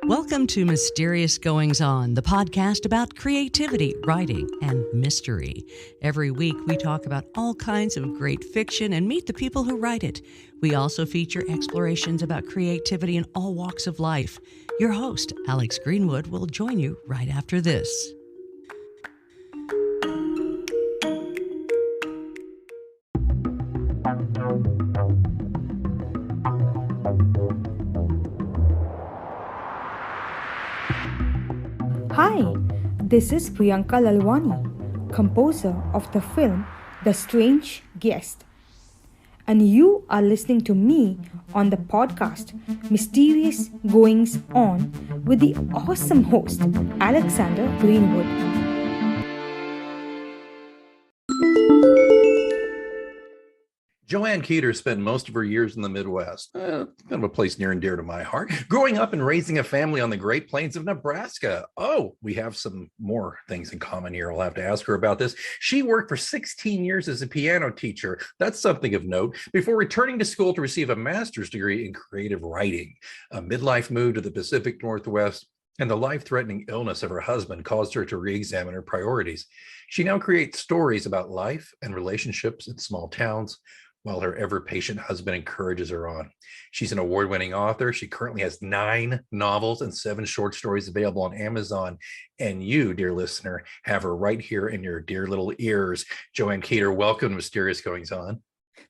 Welcome to Mysterious Goings On, the podcast about creativity, writing, and mystery. Every week, we talk about all kinds of great fiction and meet the people who write it. We also feature explorations about creativity in all walks of life. Your host, Alex Greenwood, will join you right after this. Hi, this is Priyanka Lalwani, composer of the film The Strange Guest. And you are listening to me on the podcast Mysterious Goings On with the awesome host, Alexander Greenwood. Joann Keder spent most of her years in the Midwest, kind of a place near and dear to my heart, growing up and raising a family on the Great Plains of Nebraska. Oh, we have some more things in common here. I'll have to ask her about this. She worked for 16 years as a piano teacher. That's something of note, before returning to school to receive a master's degree in creative writing. A midlife move to the Pacific Northwest and the life-threatening illness of her husband caused her to re-examine her priorities. She now creates stories about life and relationships in small towns, while her ever-patient husband encourages her on. She's an award-winning author. She currently has 9 novels and 7 short stories available on Amazon. And you, dear listener, have her right here in your dear little ears. Joann Keder, welcome to Mysterious Goings On.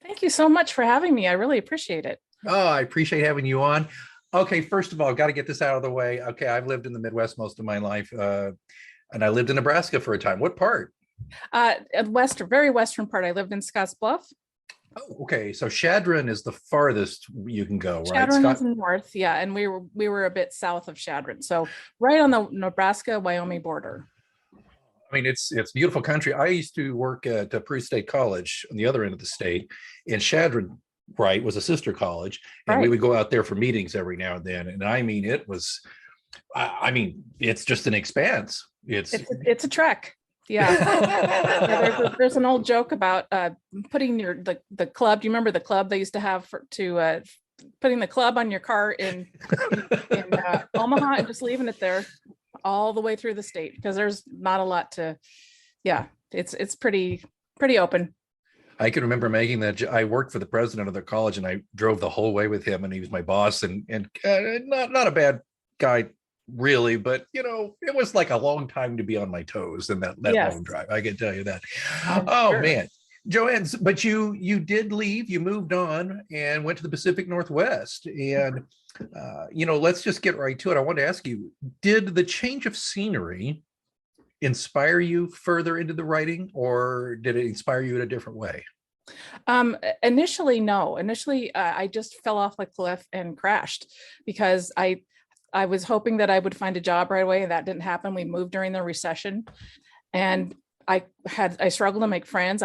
Thank you so much for having me. I really appreciate it. Oh, I appreciate having you on. Okay, first of all, I've got to get this out of the way. Okay, I've lived in the Midwest most of my life, and I lived in Nebraska for a time. What part? Very western part. I lived in Scottsbluff. Oh, okay. So Chadron is the farthest you can go, right? Chadron is north, yeah, and we were a bit south of Chadron, so right on the Nebraska-Wyoming border. I mean, it's beautiful country. I used to work at Peru State College on the other end of the state, and Chadron, right, was a sister college, and we would go out there for meetings every now and then. And I mean, it was, I mean, it's just an expanse. It's a trek. Yeah. There's an old joke about putting the club. Do you remember the club they used to have putting the club on your car in Omaha and just leaving it there all the way through the state, because there's not a lot to, it's pretty open. I can remember making that. I worked for the president of the college, and I drove the whole way with him, and he was my boss, and not a bad guy, really, but it was like a long time to be on my toes in that yes. long drive. I can tell you that. Oh sure. Man, Joann, but you did leave. You moved on and went to the Pacific Northwest, and let's just get right to it. I want to ask you: did the change of scenery inspire you further into the writing, or did it inspire you in a different way? Initially, no. Initially, I just fell off the cliff and crashed because I was hoping that I would find a job right away, and that didn't happen. We moved during the recession, and I struggled to make friends.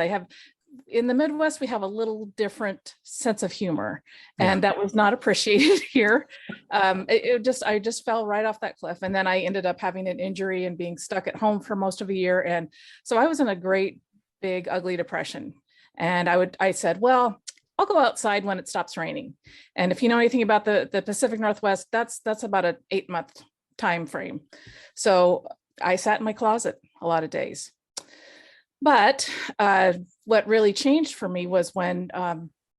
In the Midwest, we have a little different sense of humor, and that was not appreciated here. I just fell right off that cliff, and then I ended up having an injury and being stuck at home for most of a year. And so I was in a great, big, ugly depression. And I said, well, I'll go outside when it stops raining. And if you know anything about the Pacific Northwest, that's about an 8-month time frame. So I sat in my closet a lot of days. But what really changed for me was when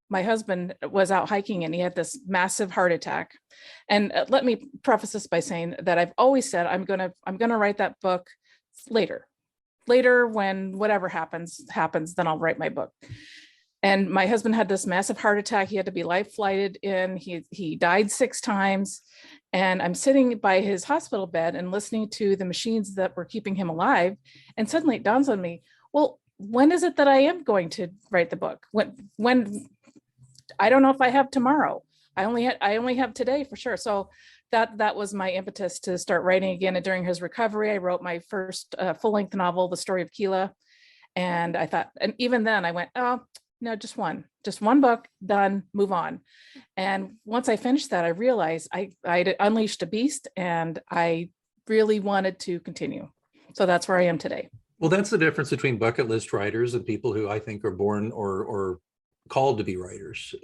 my husband was out hiking and he had this massive heart attack. And let me preface this by saying that I've always said I'm gonna write that book later. Later, when whatever happens, then I'll write my book. And my husband had this massive heart attack. He had to be life flighted in. He died 6 times. And I'm sitting by his hospital bed and listening to the machines that were keeping him alive. And suddenly it dawns on me, well, when is it that I am going to write the book? When I don't know if I have tomorrow. I only have today for sure. So that was my impetus to start writing again. And during his recovery, I wrote my first full-length novel, The Story of Keela. And I thought, and even then I went, oh, no, just one book, done, move on. And once I finished that, I realized I'd unleashed a beast, and I really wanted to continue. So that's where I am today. Well, that's the difference between bucket list writers and people who I think are born or called to be writers.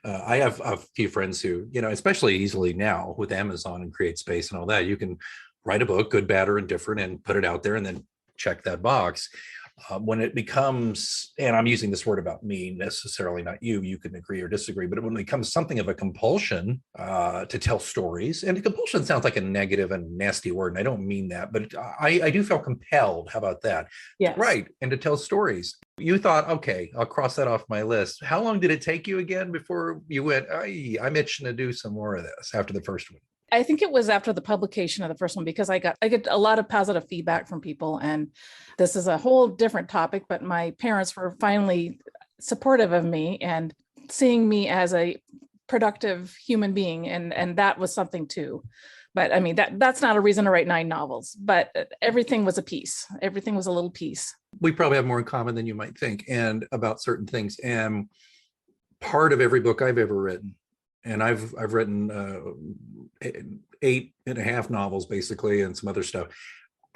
I have a few friends who, especially easily now with Amazon and Create Space and all that, you can write a book, good, bad, or indifferent, and put it out there and then check that box. When it becomes, and I'm using this word about me, necessarily not you, you can agree or disagree, but when it becomes something of a compulsion to tell stories, and compulsion sounds like a negative and nasty word, and I don't mean that, but I do feel compelled, how about that? Yes. To write and to tell stories. You thought, okay, I'll cross that off my list. How long did it take you again before you went, I'm itching to do some more of this after the first one? I think it was after the publication of the first one, because I get a lot of positive feedback from people. And this is a whole different topic, but my parents were finally supportive of me and seeing me as a productive human being. And that was something too. But I mean, that's not a reason to write 9 novels, but everything was a piece. Everything was a little piece. We probably have more in common than you might think, and about certain things. And part of every book I've ever written, and I've written 8.5 novels basically, and some other stuff.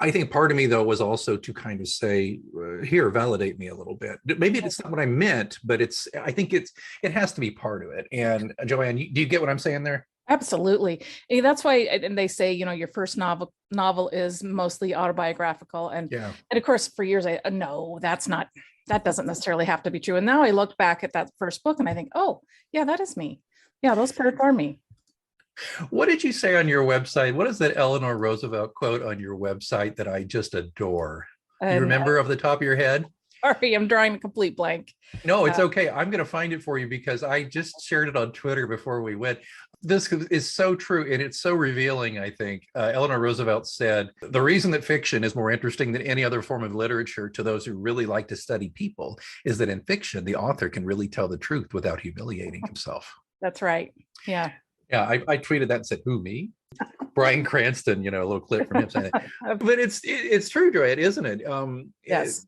I think part of me though was also to kind of say, here, validate me a little bit. Maybe it's not what I meant, but I think it has to be part of it. And Joann, do you get what I'm saying there? Absolutely. And that's why, and they say, your first novel is mostly autobiographical. And of course, for years, no, that doesn't necessarily have to be true. And now I look back at that first book and I think, oh yeah, that is me. Yeah, those parts are me. What did you say on your website? What is that Eleanor Roosevelt quote on your website that I just adore? You remember off the top of your head? Sorry, I'm drawing a complete blank. No, it's okay. I'm going to find it for you because I just shared it on Twitter before we went. This is so true, and it's so revealing, I think. Eleanor Roosevelt said, the reason that fiction is more interesting than any other form of literature to those who really like to study people is that in fiction, the author can really tell the truth without humiliating himself. That's right. Yeah. Yeah, I tweeted that and said, who, me? Brian Cranston, a little clip from him saying that. But it's true, Joy, isn't it? Yes.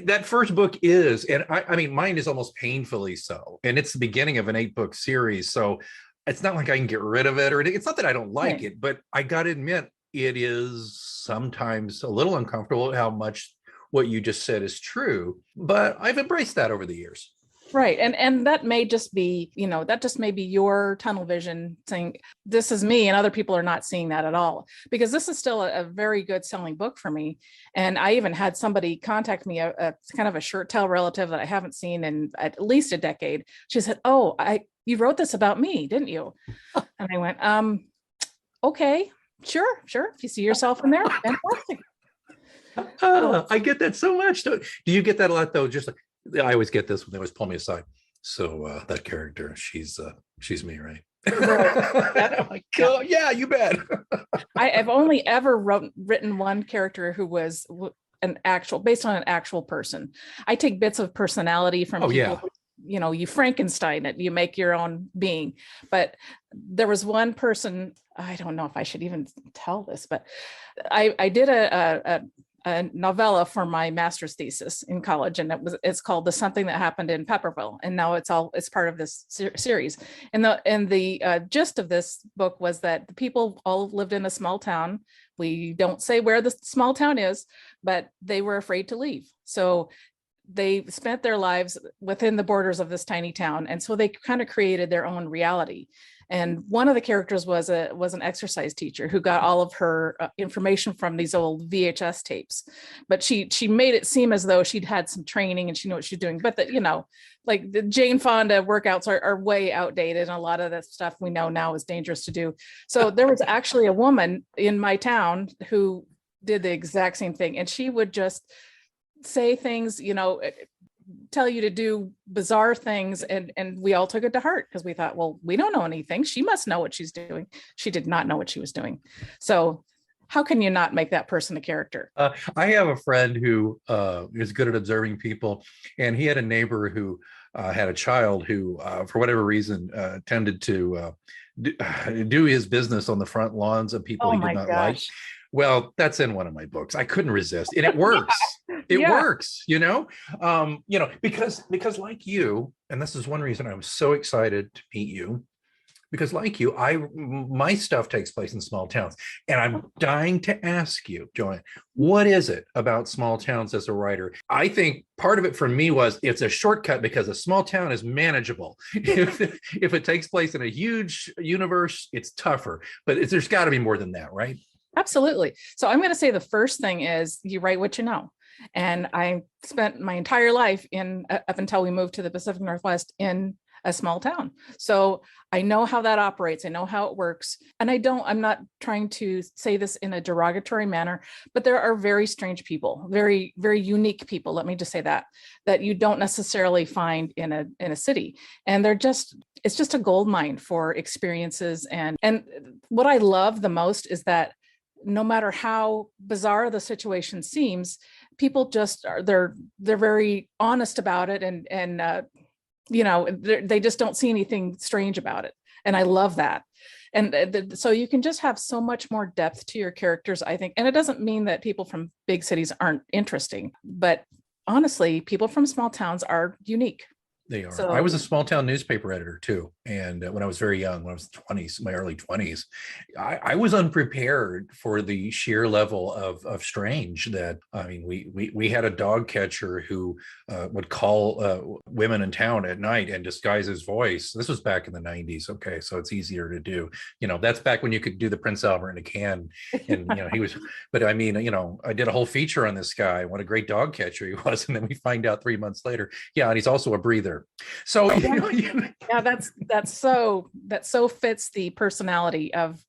That first book is, and I mean, mine is almost painfully so. And it's the beginning of an 8-book series. So it's not like I can get rid of it, or it's not that I don't like it, but I got to admit, it is sometimes a little uncomfortable how much what you just said is true. But I've embraced that over the years. Right. And that may just be, that just may be your tunnel vision saying, this is me, and other people are not seeing that at all, because this is still a very good selling book for me. And I even had somebody contact me, a kind of a shirt tail relative that I haven't seen in at least a decade. She said, oh, you wrote this about me, didn't you? And I went, okay, sure. If you see yourself in there, fantastic. I get that so much. Do you get that a lot though? Just like, I always get this when they always pull me aside. So that character, she's me, right? I'm like, oh, yeah, you bet. I've only ever written one character who was based on an actual person. I take bits of personality from people. Yeah. You Frankenstein it, you make your own being. But there was one person, I don't know if I should even tell this, but I did a novella for my master's thesis in college, and it's called The Something That Happened in Pepperville, and now it's part of this series. And the gist of this book was that the people all lived in a small town. We don't say where the small town is, but they were afraid to leave, so they spent their lives within the borders of this tiny town, and so they kind of created their own reality. And one of the characters was an exercise teacher who got all of her information from these old VHS tapes, but she made it seem as though she'd had some training and she knew what she's doing. But like the Jane Fonda workouts are way outdated, and a lot of that stuff we know now is dangerous to do. So there was actually a woman in my town who did the exact same thing, and she would just say things, tell you to do bizarre things, and we all took it to heart because we thought, well, we don't know anything, she must know what she's doing. She did not know what she was doing. So how can you not make that person a character? I have a friend who is good at observing people, and he had a neighbor who had a child who for whatever reason tended to do his business on the front lawns of people he did not like. Well, that's in one of my books. I couldn't resist, and it works. It works, because like you, and this is one reason I'm so excited to meet you. Because like you, my stuff takes place in small towns. And I'm dying to ask you, Joann, what is it about small towns as a writer? I think part of it for me was it's a shortcut because a small town is manageable. If it takes place in a huge universe, it's tougher. But there's got to be more than that, right? Absolutely. So I'm going to say the first thing is you write what you know. And I spent my entire life up until we moved to the Pacific Northwest in a small town. So I know how that operates. I know how it works. And I'm not trying to say this in a derogatory manner, but there are very strange people, very, very unique people. Let me just say that you don't necessarily find in a city. And it's just a gold mine for experiences. And what I love the most is that no matter how bizarre the situation seems, people just they're very honest about it. And they just don't see anything strange about it. And I love that. And so you can just have so much more depth to your characters, I think. And it doesn't mean that people from big cities aren't interesting, but honestly, people from small towns are unique. They are. So, I was a small town newspaper editor too. And when I was very young, when I was my early 20s, I was unprepared for the sheer level of strange that, I mean, we had a dog catcher who would call women in town at night and disguise his voice. This was back in the 90s. Okay. So it's easier to do, that's back when you could do the Prince Albert in a can. And, he was, but I mean, I did a whole feature on this guy, what a great dog catcher he was. And then we find out 3 months later, yeah, and he's also a breather. So yeah, that so fits the personality of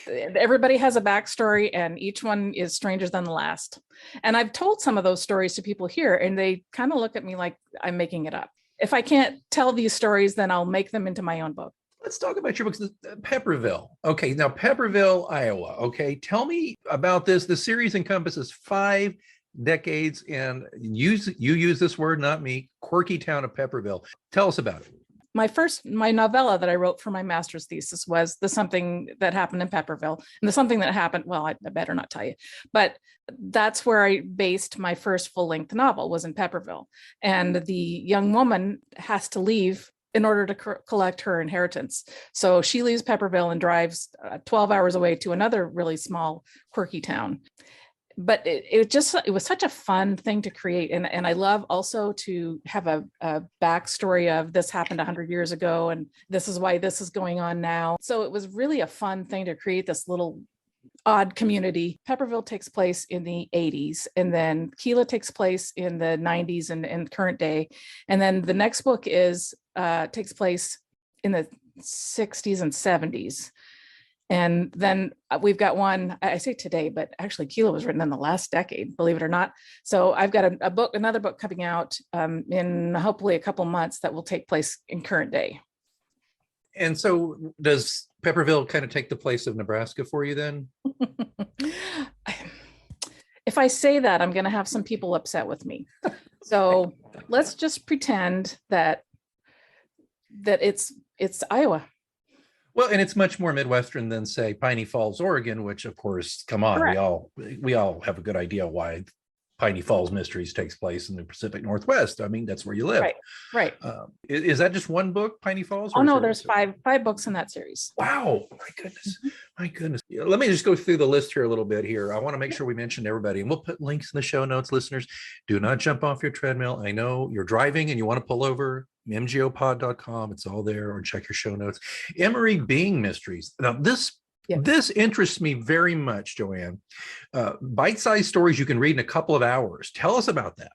everybody has a backstory and each one is stranger than the last. And I've told some of those stories to people here and they kind of look at me like I'm making it up. If I can't tell these stories, then I'll make them into my own book. Let's talk about your books. Pepperville. Okay, now Pepperville, Iowa. Okay, tell me about this. The series encompasses 5 decades, and you use this word, not me, quirky town of Pepperville. Tell us about it. My novella that I wrote for my master's thesis was The Something That Happened in Pepperville. And the something that happened, well, I better not tell you, but that's where I based my first full-length novel, was in Pepperville. And the young woman has to leave in order to collect her inheritance. So she leaves Pepperville and drives 12 hours away to another really small, quirky town. But it was such a fun thing to create. And I love also to have a backstory of this happened 100 years ago, and this is why this is going on now. So it was really a fun thing to create this little odd community. Pepperville takes place in the 80s, and then Keela takes place in the 90s and current day. And then the next book takes place in the 60s and 70s. And then we've got one, I say today, but actually Keela was written in the last decade, believe it or not. So I've got another book coming out in hopefully a couple months that will take place in current day. And so does Pepperville kind of take the place of Nebraska for you then? If I say that, I'm going to have some people upset with me. So let's just pretend that it's Iowa. Well, and it's much more Midwestern than, say, Piney Falls, Oregon, which, of course, come on, correct. we all have a good idea why Piney Falls Mysteries takes place in the Pacific Northwest. I mean, that's where you live. Right. Is that just one book, Piney Falls? Oh, no, there's five books in that series. Wow. My goodness. Let me just go through the list here a little bit here. I want to make sure we mention everybody, and we'll put links in the show notes, listeners. Do not jump off your treadmill. I know you're driving and you want to pull over. mgopod.com. It's all there, or check your show notes. Emery Being Mysteries. Now, this interests me very much, Joann. Bite-sized stories you can read in a couple of hours. Tell us about that.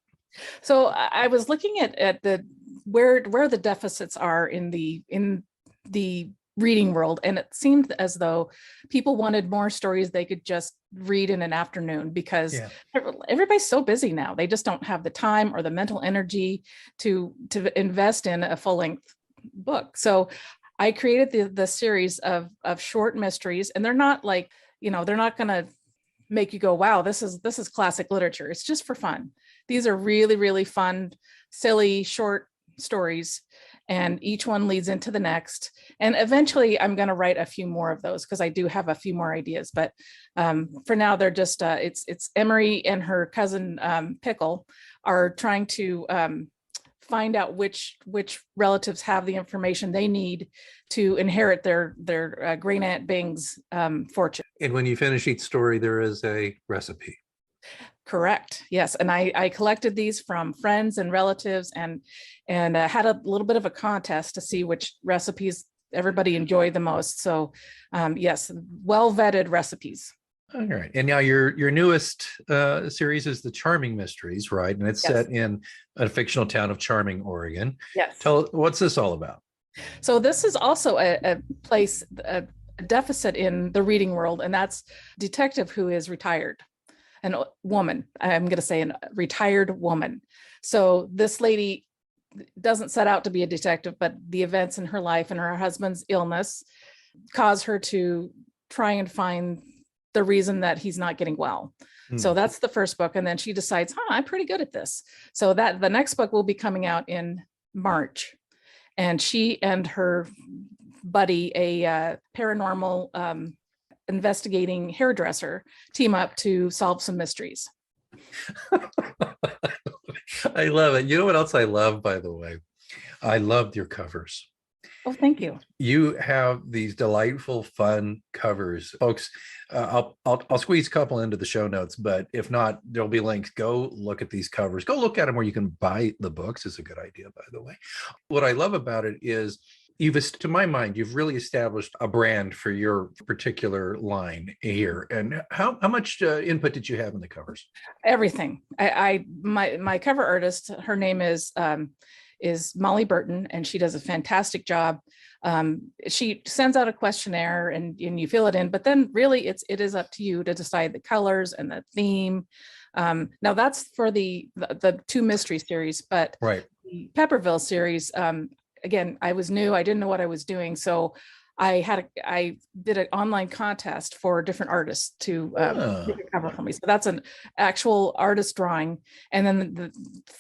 So I was looking at the where the deficits are in the reading world, and it seemed as though people wanted more stories they could just read in an afternoon, because everybody's so busy now. They just don't have the time or the mental energy to invest in a full-length book. So I created the series of short mysteries, and they're not like, they're not going to make you go, wow, this is classic literature. It's just for fun. These are really, really fun, silly, short stories, and each one leads into the next. And eventually I'm going to write a few more of those, because I do have a few more ideas. But for now, they're just, it's Emery and her cousin Pickle are trying to find out which relatives have the information they need to inherit their great aunt Bing's fortune. And when you finish each story, there is a recipe. Correct. Yes. And I collected these from friends and relatives and had a little bit of a contest to see which recipes everybody enjoyed the most. So yes, well vetted recipes. All right. And now your newest series is The Charming Mysteries, right? And it's set in a fictional town of Charming, Oregon. Yes. What's this all about? So this is also a place, a deficit in the reading world, and that's detective who is retired. A woman, I'm going to say a retired woman. So this lady doesn't set out to be a detective, but the events in her life and her husband's illness cause her to try and find the reason that he's not getting well. So that's the first book. And then she decides, I'm pretty good at this. So that the next book will be coming out in March. And she and her buddy, a paranormal investigating hairdresser, team up to solve some mysteries. I love it. You know what else I love, by the way? I loved your covers. Oh, thank you. You have these delightful, fun covers, folks. I'll squeeze a couple into the show notes, but if not, there'll be links. Go look at these covers. Go look at them where you can buy the books. Is a good idea, by the way. What I love about it is to my mind, you've really established a brand for your particular line here. And how much input did you have in the covers? Everything. My cover artist, her name is Molly Burton, and she does a fantastic job. She sends out a questionnaire and you fill it in, but then really it is up to you to decide the colors and the theme. Now that's for the two mystery series, but right. The Pepperville series, again, I was new. I didn't know what I was doing. So I did an online contest for different artists to make a cover for me. So that's an actual artist drawing. And then the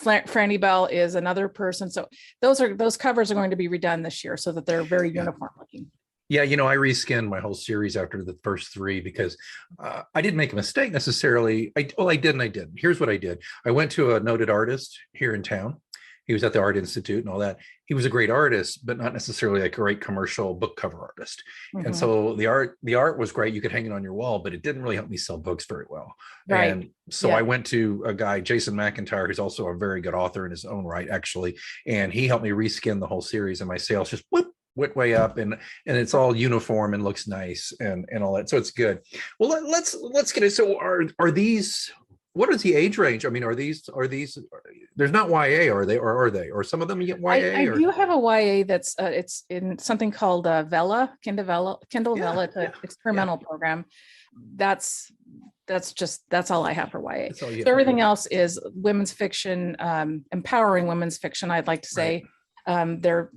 Franny Bell is another person. So those covers are going to be redone this year so that they're very uniform looking. Yeah, I reskinned my whole series after the first three because I didn't make a mistake necessarily. I did and I didn't. Here's what I did. I went to a noted artist here in town. He was at the Art Institute and all that. He was a great artist, but not necessarily a great commercial book cover artist. Mm-hmm. And so the art was great. You could hang it on your wall, but it didn't really help me sell books very well. Right. And so I went to a guy, Jason McIntyre, who's also a very good author in his own right, actually. And he helped me reskin the whole series, and my sales just went way up, and it's all uniform and looks nice and all that. So it's good. Well, let's get it. So are these, what is the age range? I mean, are these, there's not YA, are they, or some of them you get YA? I do have a YA that's, it's in something called Vella, Kindle Vella. It's an experimental program. That's all I have for YA. So everything else is women's fiction, empowering women's fiction, I'd like to say. Right.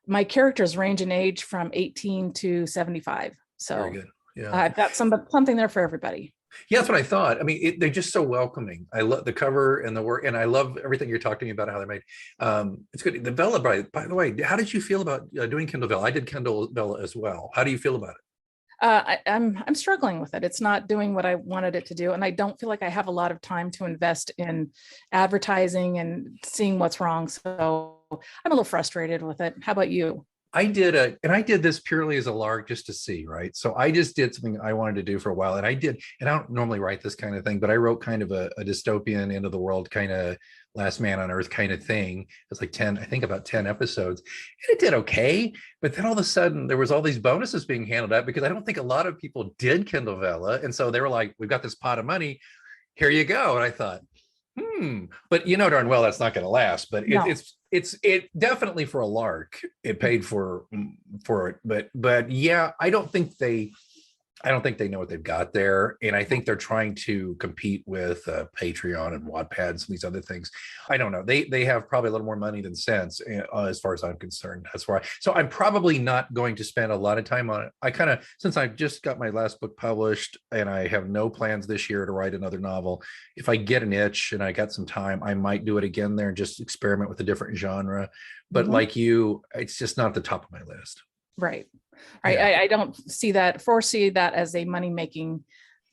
My characters range in age from 18 to 75. So very good. Yeah. I've got something there for everybody. Yeah, that's what I thought. I mean, they're just so welcoming. I love the cover and the work, and I love everything you're talking about, how they're made. It's good. The Vella, by the way, how did you feel about doing Kindle Vella? I did Kindle Vella as well. How do you feel about it? I'm struggling with it. It's not doing what I wanted it to do, and I don't feel like I have a lot of time to invest in advertising and seeing what's wrong. So I'm a little frustrated with it. How about you? I did this purely as a lark, just to see, right? So I just did something I wanted to do for a while, and I don't normally write this kind of thing, but I wrote kind of a dystopian, end of the world kind of Last Man on Earth kind of thing. It's like about 10 episodes, and it did okay. But then all of a sudden there was all these bonuses being handed out because I don't think a lot of people did Kindle Vella. And so they were like, we've got this pot of money, here you go. And I thought, but darn well that's not going to last. But it's definitely for a lark. It paid for it, but yeah, I don't think they know what they've got there, and I think they're trying to compete with Patreon and Wattpad and these other things. I don't know. They have probably a little more money than sense, as far as I'm concerned. That's why. So I'm probably not going to spend a lot of time on it. Since I just got my last book published, and I have no plans this year to write another novel. If I get an itch and I got some time, I might do it again there and just experiment with a different genre. But like you, it's just not at the top of my list. Right. Yeah. I don't foresee that as a money-making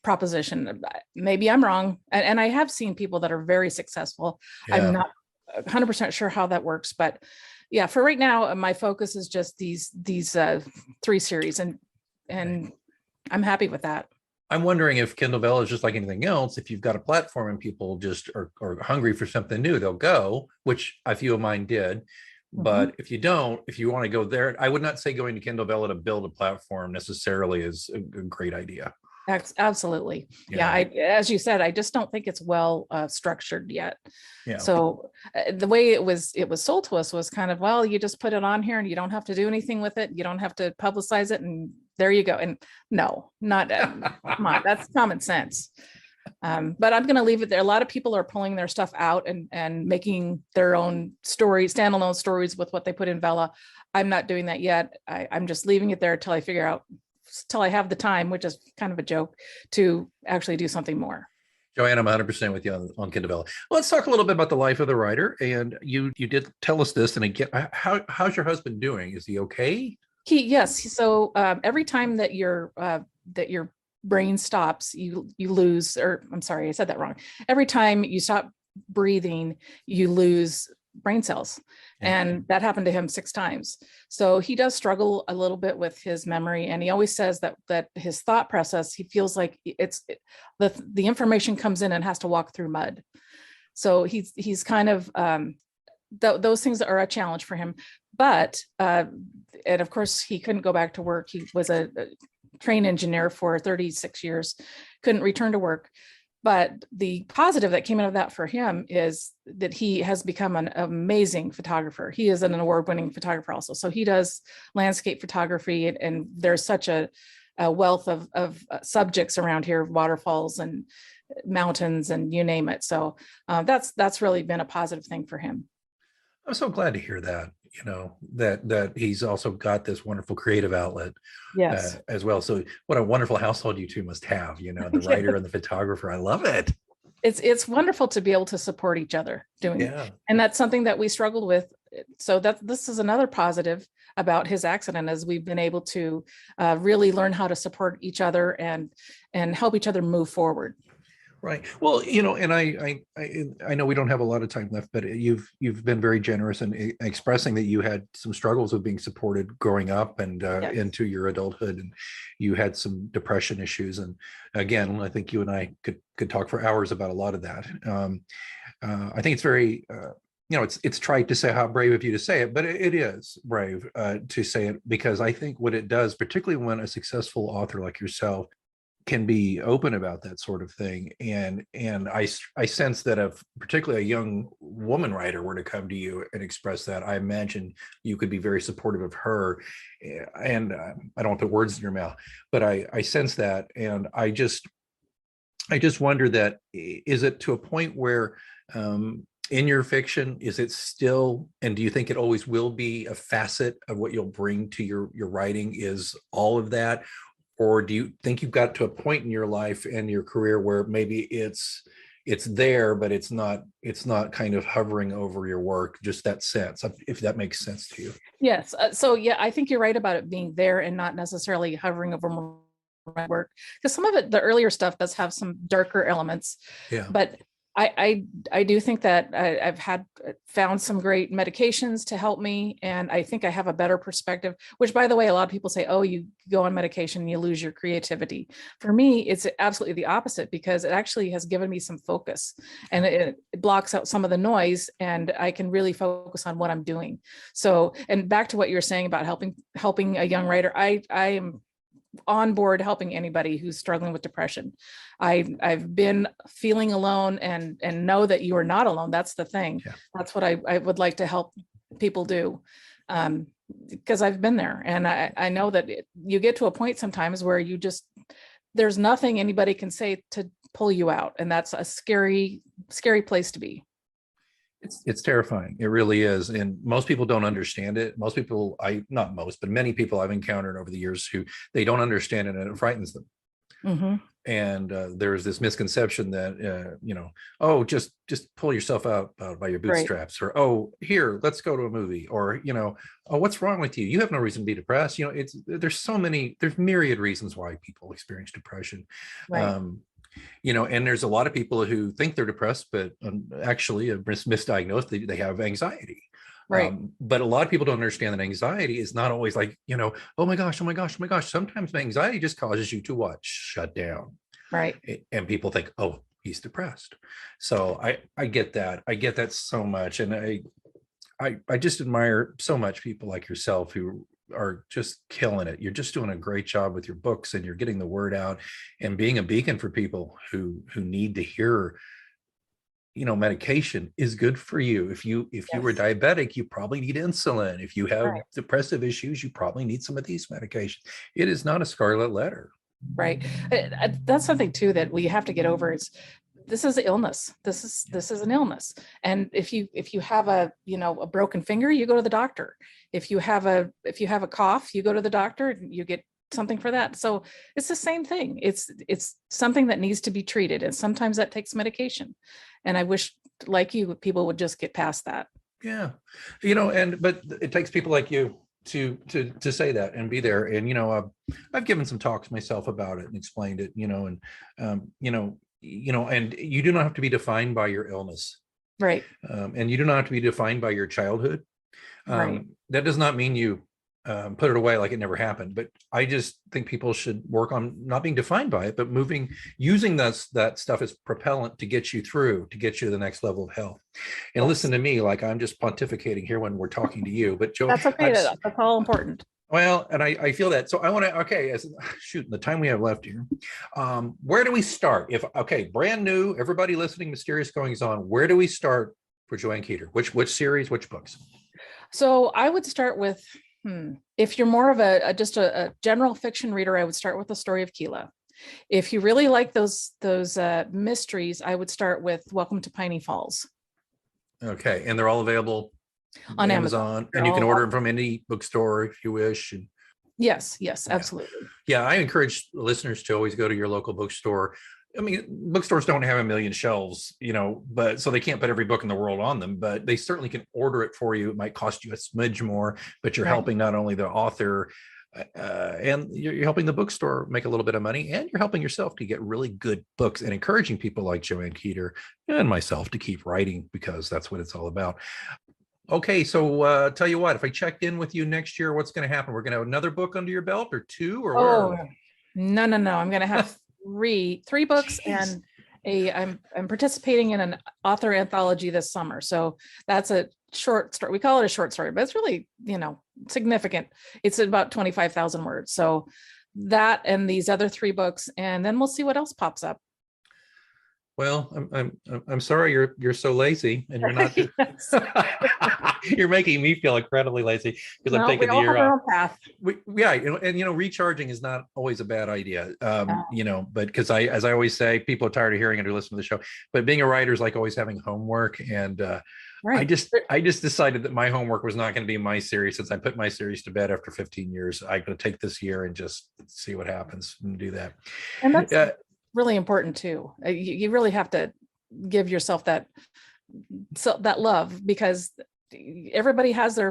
proposition. Maybe I'm wrong. And I have seen people that are very successful. Yeah. 100% sure how that works, but yeah, for right now, my focus is just these 3 series, and I'm happy with that. I'm wondering if Kindle Vella is just like anything else. If you've got a platform and people just are hungry for something new, they'll go, which a few of mine did. But if you don't, if you want to go there, I would not say going to Kindle Vella to build a platform necessarily is a great idea. Absolutely. Yeah. As you said, I just don't think it's well structured yet. Yeah. So the way it was sold to us was kind of, well, you just put it on here and you don't have to do anything with it. You don't have to publicize it, and there you go. And no, not come on, that's common sense. But I'm going to leave it there. A lot of people are pulling their stuff out and making their own stories, standalone stories with what they put in Vella. I'm not doing that yet. I'm just leaving it there till I figure out, till I have the time, which is kind of a joke, to actually do something more. Joann, I'm 100% with you on Kindle Vella. Let's talk a little bit about the life of the writer. And you did tell us this. And again, how's your husband doing? Is he okay? Yes. So every time that your brain stops, you lose, or I'm sorry, I said that wrong. Every time you stop breathing, you lose brain cells. And that happened to him 6 times. So he does struggle a little bit with his memory. And he always says that his thought process, he feels like the information comes in and has to walk through mud. So he's kind of, those things are a challenge for him. But, and of course he couldn't go back to work. He was a train engineer for 36 years, couldn't return to work. But the positive that came out of that for him is that he has become an amazing photographer. He is an award-winning photographer also. So he does landscape photography, and there's such a wealth of subjects around here, waterfalls and mountains and you name it. So that's really been a positive thing for him. I'm so glad to hear that, that he's also got this wonderful creative outlet. Yes. As well. So what a wonderful household you two must have, the writer and the photographer. I love it. It's wonderful to be able to support each other doing it. And that's something that we struggled with. So this is another positive about his accident, as we've been able to really learn how to support each other and help each other move forward. Right. Well, and I know we don't have a lot of time left, but you've been very generous in expressing that you had some struggles with being supported growing up and into your adulthood, and you had some depression issues. And again, I think you and I could talk for hours about a lot of that. I think it's very, it's trite to say how brave of you to say it, but it is brave to say it, because I think what it does, particularly when a successful author like yourself can be open about that sort of thing. And I sense that if particularly a young woman writer were to come to you and express that, I imagine you could be very supportive of her. And I don't want to put words in your mouth, but I sense that. And I just wonder that, is it to a point where in your fiction, is it still, and do you think it always will be, a facet of what you'll bring to your writing is all of that? Or do you think you've got to a point in your life and your career where maybe it's there, but it's not kind of hovering over your work, just that sense, if that makes sense to you? Yes. So yeah, I think you're right about it being there and not necessarily hovering over my work, because some of it, the earlier stuff, does have some darker elements. Yeah. But I do think that I've found some great medications to help me. And I think I have a better perspective, which, by the way, a lot of people say, oh, you go on medication and you lose your creativity. For me, it's absolutely the opposite, because it actually has given me some focus, and it blocks out some of the noise, and I can really focus on what I'm doing. So, and back to what you're saying about helping a young writer, I am on board helping anybody who's struggling with depression. I've been feeling alone, and know that you are not alone. That's the thing. Yeah. That's what I would like to help people do, because I've been there, and I know that you get to a point sometimes where there's nothing anybody can say to pull you out, and that's a scary place to be. It's terrifying. It really is. And most people don't understand it. Most people, not most, but many people I've encountered over the years who they don't understand it, and it frightens them. Mm-hmm. And there's this misconception that, oh, just pull yourself out by your bootstraps, right. Or, oh, here, let's go to a movie, or, oh, what's wrong with you? You have no reason to be depressed. There's myriad reasons why people experience depression. Right. And there's a lot of people who think they're depressed, but actually misdiagnosed. They have anxiety. Right. But a lot of people don't understand that anxiety is not always like, oh my gosh, oh my gosh, oh my gosh. Sometimes anxiety just causes you to what? Shut down. Right. And people think, oh, he's depressed. So I get that. I get that so much. And I just admire so much people like yourself who are just killing it. You're just doing a great job with your books, and you're getting the word out and being a beacon for people who need to hear, medication is good for you. If you were diabetic, you probably need insulin. If you have depressive issues, you probably need some of these medications. It is not a scarlet letter. Right. That's something too that we have to get over. Is this is illness. This is an illness. And if you have a broken finger, you go to the doctor. If you have a cough, you go to the doctor and you get something for that. So it's the same thing. It's something that needs to be treated. And sometimes that takes medication. And I wish, like you, people would just get past that. Yeah. But it takes people like you to say that and be there. And, I've given some talks myself about it and explained it, and you do not have to be defined by your illness. Right. And you do not have to be defined by your childhood. Right. That does not mean you put it away like it never happened. But I just think people should work on not being defined by it, but using that stuff as propellant to get you through, to get you to the next level of health. And listen to me, like I'm just pontificating here when we're talking to you. But Joe, that's okay. That's all important. Well, and I feel that. So I want to, the time we have left here, where do we start? Brand new, everybody listening, Mysterious Goings On, where do we start for Joann Keder? Which series, which books? So I would start with, if you're more of a general fiction reader, I would start with The Story of Keela. If you really like those mysteries, I would start with Welcome to Piney Falls. Okay. And they're all available on Amazon. And you can order them from any bookstore if you wish. And yes, absolutely. Yeah, I encourage listeners to always go to your local bookstore. I mean, bookstores don't have a million shelves, but so they can't put every book in the world on them, but they certainly can order it for you. It might cost you a smidge more, but you're helping not only the author and you're helping the bookstore make a little bit of money, and you're helping yourself to get really good books, and encouraging people like Joann Keder and myself to keep writing, because that's what it's all about. Okay, so tell you what, if I checked in with you next year, what's going to happen? We're going to have another book under your belt, or two, or no. I'm going to have three books. Jeez. And I'm participating in an author anthology this summer. So that's a short story. We call it a short story, but it's really, significant. It's about 25,000 words. So that and these other 3 books, and then we'll see what else pops up. Well, I'm sorry you're so lazy, and you're not. You're making me feel incredibly lazy because I'm taking the year off. Recharging is not always a bad idea. But because as I always say, people are tired of hearing it or listening to the show. But being a writer is like always having homework, and I just decided that my homework was not going to be my series. Since I put my series to bed after 15 years, I'm going to take this year and just see what happens and do that. And that's really important too. You really have to give yourself that love, because everybody has their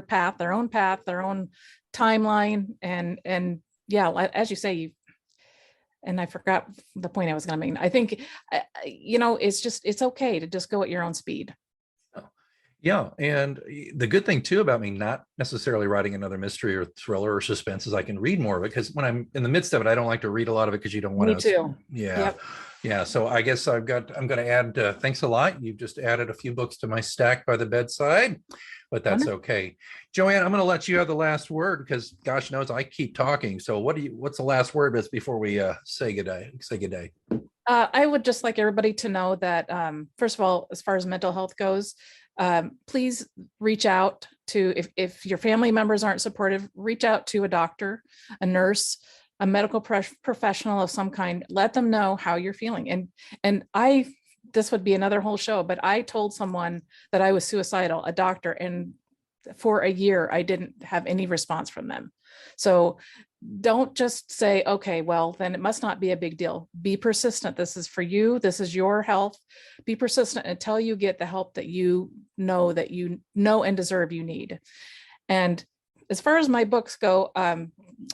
own path, their own timeline, and as you say, and I forgot the point I was going to make. I think it's okay to just go at your own speed. Yeah. And the good thing too about me not necessarily writing another mystery or thriller or suspense is I can read more of it, because when I'm in the midst of it, I don't like to read a lot of it because you don't want to. Me too. Yeah. Yep. Yeah. So I guess I'm going to add, thanks a lot. You've just added a few books to my stack by the bedside, but that's okay. Joann, I'm going to let you have the last word, because gosh knows I keep talking. So what's the last word before we say goodbye? I would just like everybody to know that, first of all, as far as mental health goes, please reach out to, if your family members aren't supportive, reach out to a doctor, a nurse, a medical professional of some kind. Let them know how you're feeling. And this would be another whole show, but I told someone that I was suicidal, a doctor, and for a year, I didn't have any response from them. So don't just say, okay, well, then it must not be a big deal. Be persistent. This is for you. This is your health. Be persistent until you get the help that you know and deserve you need. And as far as my books go,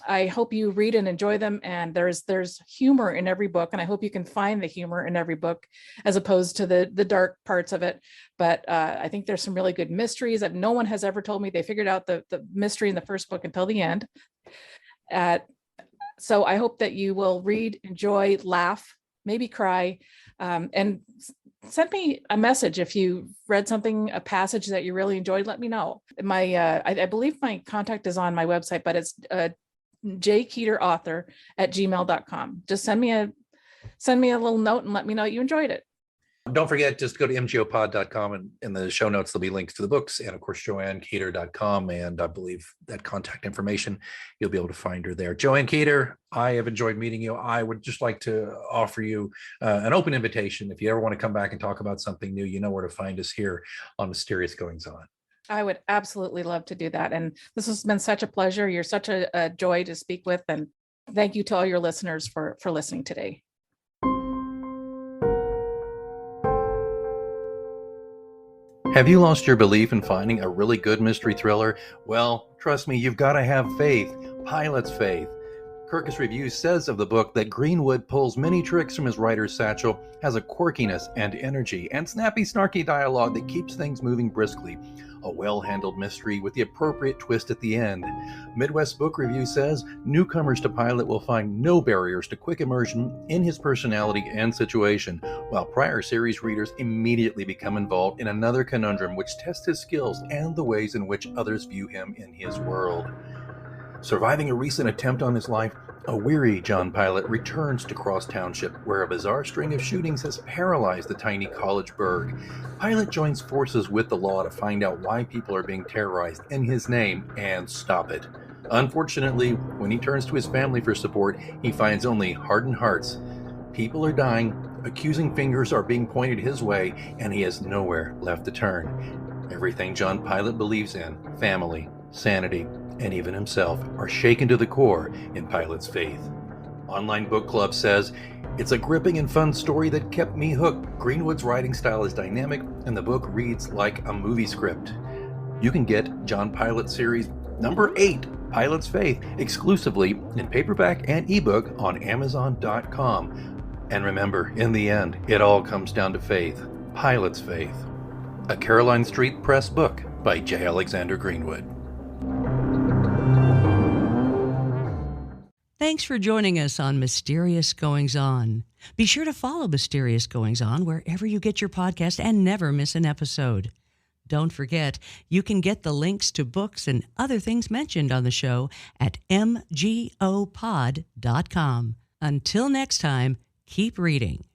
I hope you read and enjoy them. And there's humor in every book, and I hope you can find the humor in every book as opposed to the dark parts of it. But I think there's some really good mysteries that no one has ever told me they figured out the mystery in the first book until the end. So I hope that you will read, enjoy, laugh, maybe cry, and send me a message if you read something, a passage that you really enjoyed. Let me know. I believe my contact is on my website, but it's jkederauthor@gmail.com. Just send me a little note and let me know you enjoyed it. Don't forget, just go to mgopod.com, and in the show notes, there'll be links to the books and, of course, joannkeder.com. And I believe that contact information, you'll be able to find her there. Joann Keder, I have enjoyed meeting you. I would just like to offer you an open invitation. If you ever want to come back and talk about something new, you know where to find us here on Mysterious Goings On. I would absolutely love to do that. And this has been such a pleasure. You're such a joy to speak with. And thank you to all your listeners for listening today. Have you lost your belief in finding a really good mystery thriller? Well, trust me, you've got to have faith. Pilot's faith. Kirkus Review says of the book that Greenwood pulls many tricks from his writer's satchel, has a quirkiness and energy, and snappy, snarky dialogue that keeps things moving briskly. A well-handled mystery with the appropriate twist at the end. Midwest Book Review says newcomers to Pilot will find no barriers to quick immersion in his personality and situation, while prior series readers immediately become involved in another conundrum which tests his skills and the ways in which others view him in his world. Surviving a recent attempt on his life, a weary John Pilot returns to Cross Township, where a bizarre string of shootings has paralyzed the tiny college burg. Pilot joins forces with the law to find out why people are being terrorized in his name and stop it. Unfortunately, when he turns to his family for support, he finds only hardened hearts. People are dying, accusing fingers are being pointed his way, and he has nowhere left to turn. Everything John Pilot believes in, family, sanity, and even himself, are shaken to the core in Pilot's faith. Online Book Club says, it's a gripping and fun story that kept me hooked. Greenwood's writing style is dynamic, and the book reads like a movie script. You can get John Pilot Series number 8, Pilot's Faith, exclusively in paperback and ebook on Amazon.com. And remember, in the end, it all comes down to faith. Pilot's Faith. A Caroline Street Press book by J. Alexander Greenwood. Thanks for joining us on Mysterious Goings On. Be sure to follow Mysterious Goings On wherever you get your podcast and never miss an episode. Don't forget, you can get the links to books and other things mentioned on the show at mgopod.com. Until next time, keep reading.